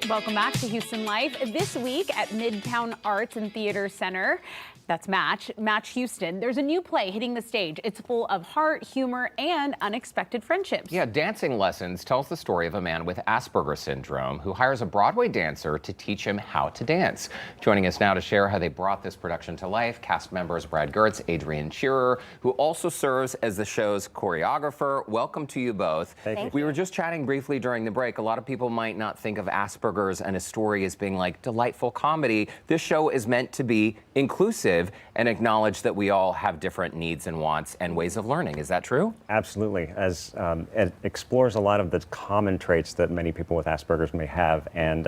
Welcome back to Houston Life. This week at Midtown Arts and Theater Center, that's Match Houston, there's a new play hitting the stage. It's full of heart, humor, and unexpected friendships. Yeah, Dancing Lessons tells the story of a man with Asperger syndrome who hires a Broadway dancer to teach him how to dance. Joining us now to share how they brought this production to life, cast members Brad Gertz, Adrienne Shearer, who also serves as the show's choreographer. Welcome to you both. Thank you. We were just chatting briefly during the break. A lot of people might not think of Asperger's and a story as being like delightful comedy. This show is meant to be inclusive and acknowledge that we all have different needs and wants and ways of learning. Is that true? Absolutely. As it explores a lot of the common traits that many people with Asperger's may have, and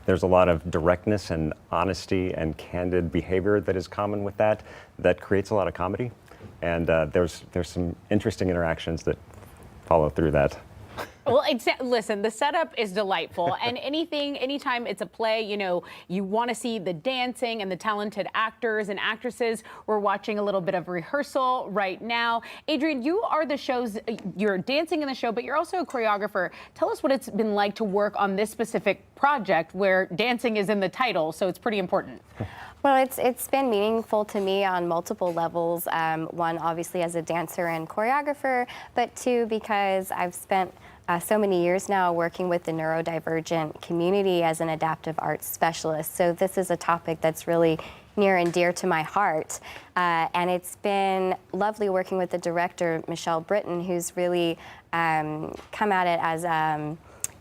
there's a lot of directness and honesty and candid behavior that is common with that creates a lot of comedy. And there's some interesting interactions that follow through that. Well, listen, the setup is delightful, and anytime it's a play, you know, you want to see the dancing and the talented actors and actresses. We're watching a little bit of rehearsal right now. Adrienne, you're dancing in the show, but you're also a choreographer. Tell us what it's been like to work on this specific project where dancing is in the title, so it's pretty important. Well, it's been meaningful to me on multiple levels. One, obviously, as a dancer and choreographer, but two, because I've spent so many years now working with the neurodivergent community as an adaptive arts specialist. So this is a topic that's really near and dear to my heart. And it's been lovely working with the director, Michelle Britton, who's really come at it as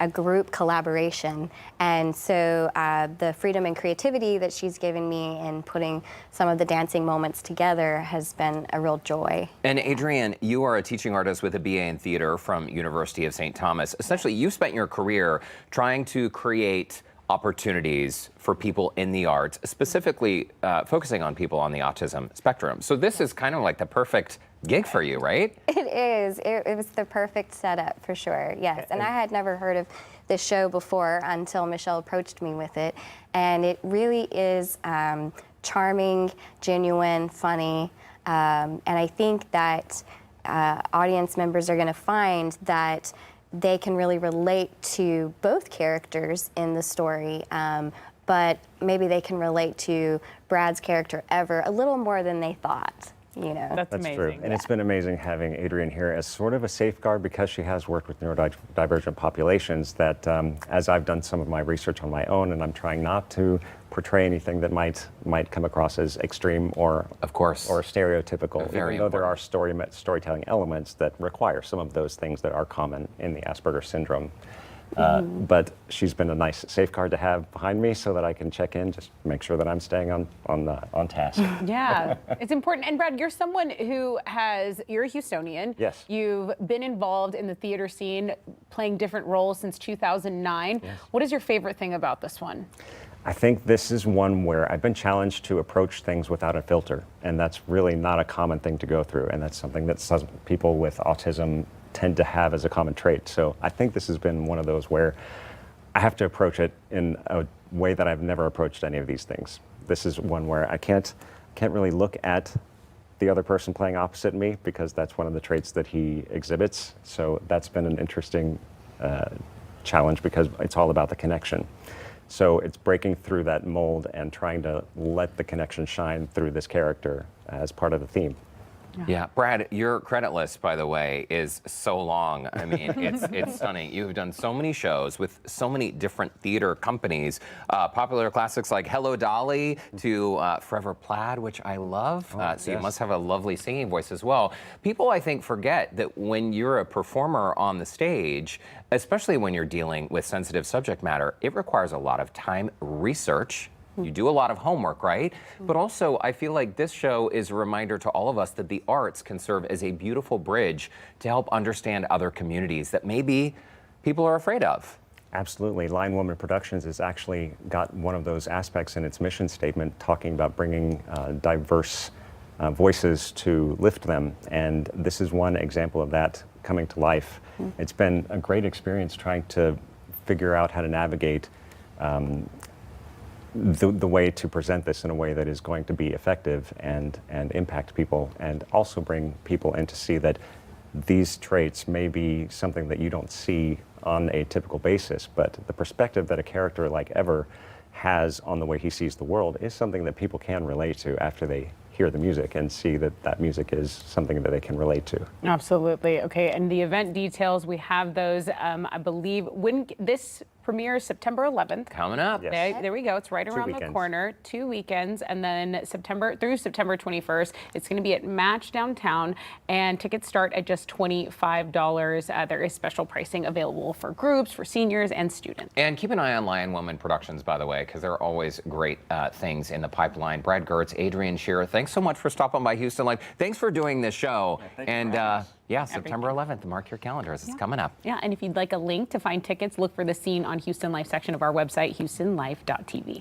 a group collaboration. And so the freedom and creativity that she's given me in putting some of the dancing moments together has been a real joy. And Adrienne, you are a teaching artist with a BA in theater from University of St. Thomas. Essentially, you spent your career trying to create opportunities for people in the arts, specifically focusing on people on the autism spectrum. So this is kind of like the perfect gig for you, right? It is. It was the perfect setup for sure, yes. And I had never heard of this show before until Michelle approached me with it. And it really is charming, genuine, funny. And I think that audience members are going to find that they can really relate to both characters in the story, but maybe they can relate to Brad's character Ever a little more than they thought. You know. That's amazing. True. And it's been amazing having Adrienne here as sort of a safeguard because she has worked with neurodivergent populations that as I've done some of my research on my own, and I'm trying not to portray anything that might come across as extreme or of course or stereotypical, Very even though there important. are storytelling elements that require some of those things that are common in the Asperger syndrome. But she's been a nice safeguard to have behind me so that I can check in, just make sure that I'm staying on task. Yeah, it's important. And Brad, you're someone who you're a Houstonian. Yes. You've been involved in the theater scene, playing different roles since 2009. Yes. What is your favorite thing about this one? I think this is one where I've been challenged to approach things without a filter, and that's really not a common thing to go through, and that's something that some people with autism tend to have as a common trait. So I think this has been one of those where I have to approach it in a way that I've never approached any of these things. This is one where I can't really look at the other person playing opposite me because that's one of the traits that he exhibits. So that's been an interesting challenge because it's all about the connection. So it's breaking through that mold and trying to let the connection shine through this character as part of the theme. Yeah, Brad, your credit list, by the way, is so long. I mean, it's stunning. You've done so many shows with so many different theater companies, popular classics like Hello Dolly to Forever Plaid, which I love. So yes. You must have a lovely singing voice as well. People, I think, forget that when you're a performer on the stage, especially when you're dealing with sensitive subject matter, it requires a lot of time, research. You do a lot of homework, right? But also, I feel like this show is a reminder to all of us that the arts can serve as a beautiful bridge to help understand other communities that maybe people are afraid of. Absolutely. Lionwoman Productions has actually got one of those aspects in its mission statement talking about bringing diverse voices to lift them. And this is one example of that coming to life. It's been a great experience trying to figure out how to navigate the way to present this in a way that is going to be effective and impact people, and also bring people in to see that these traits may be something that you don't see on a typical basis, but the perspective that a character like Ever has on the way he sees the world is something that people can relate to after they hear the music and see that that music is something that they can relate to. Absolutely. Okay, and the event details, we have those, I believe, when this premieres September 11th. Coming up. Yes. There we go. It's right around the weekends. corner. 2 weekends, and then September 21st. It's going to be at Match downtown, and tickets start at just $25. There is special pricing available for groups, for seniors, and students. And keep an eye on Lionwoman Productions, by the way, because there are always great things in the pipeline. Brad Gertz, Adrian Shearer, thanks so much for stopping by Houston Life. Thanks for doing this show. Thank you. Yeah, September 11th. Mark your calendars. It's coming up. Yeah, and if you'd like a link to find tickets, look for the scene on Houston Life section of our website, houstonlife.tv.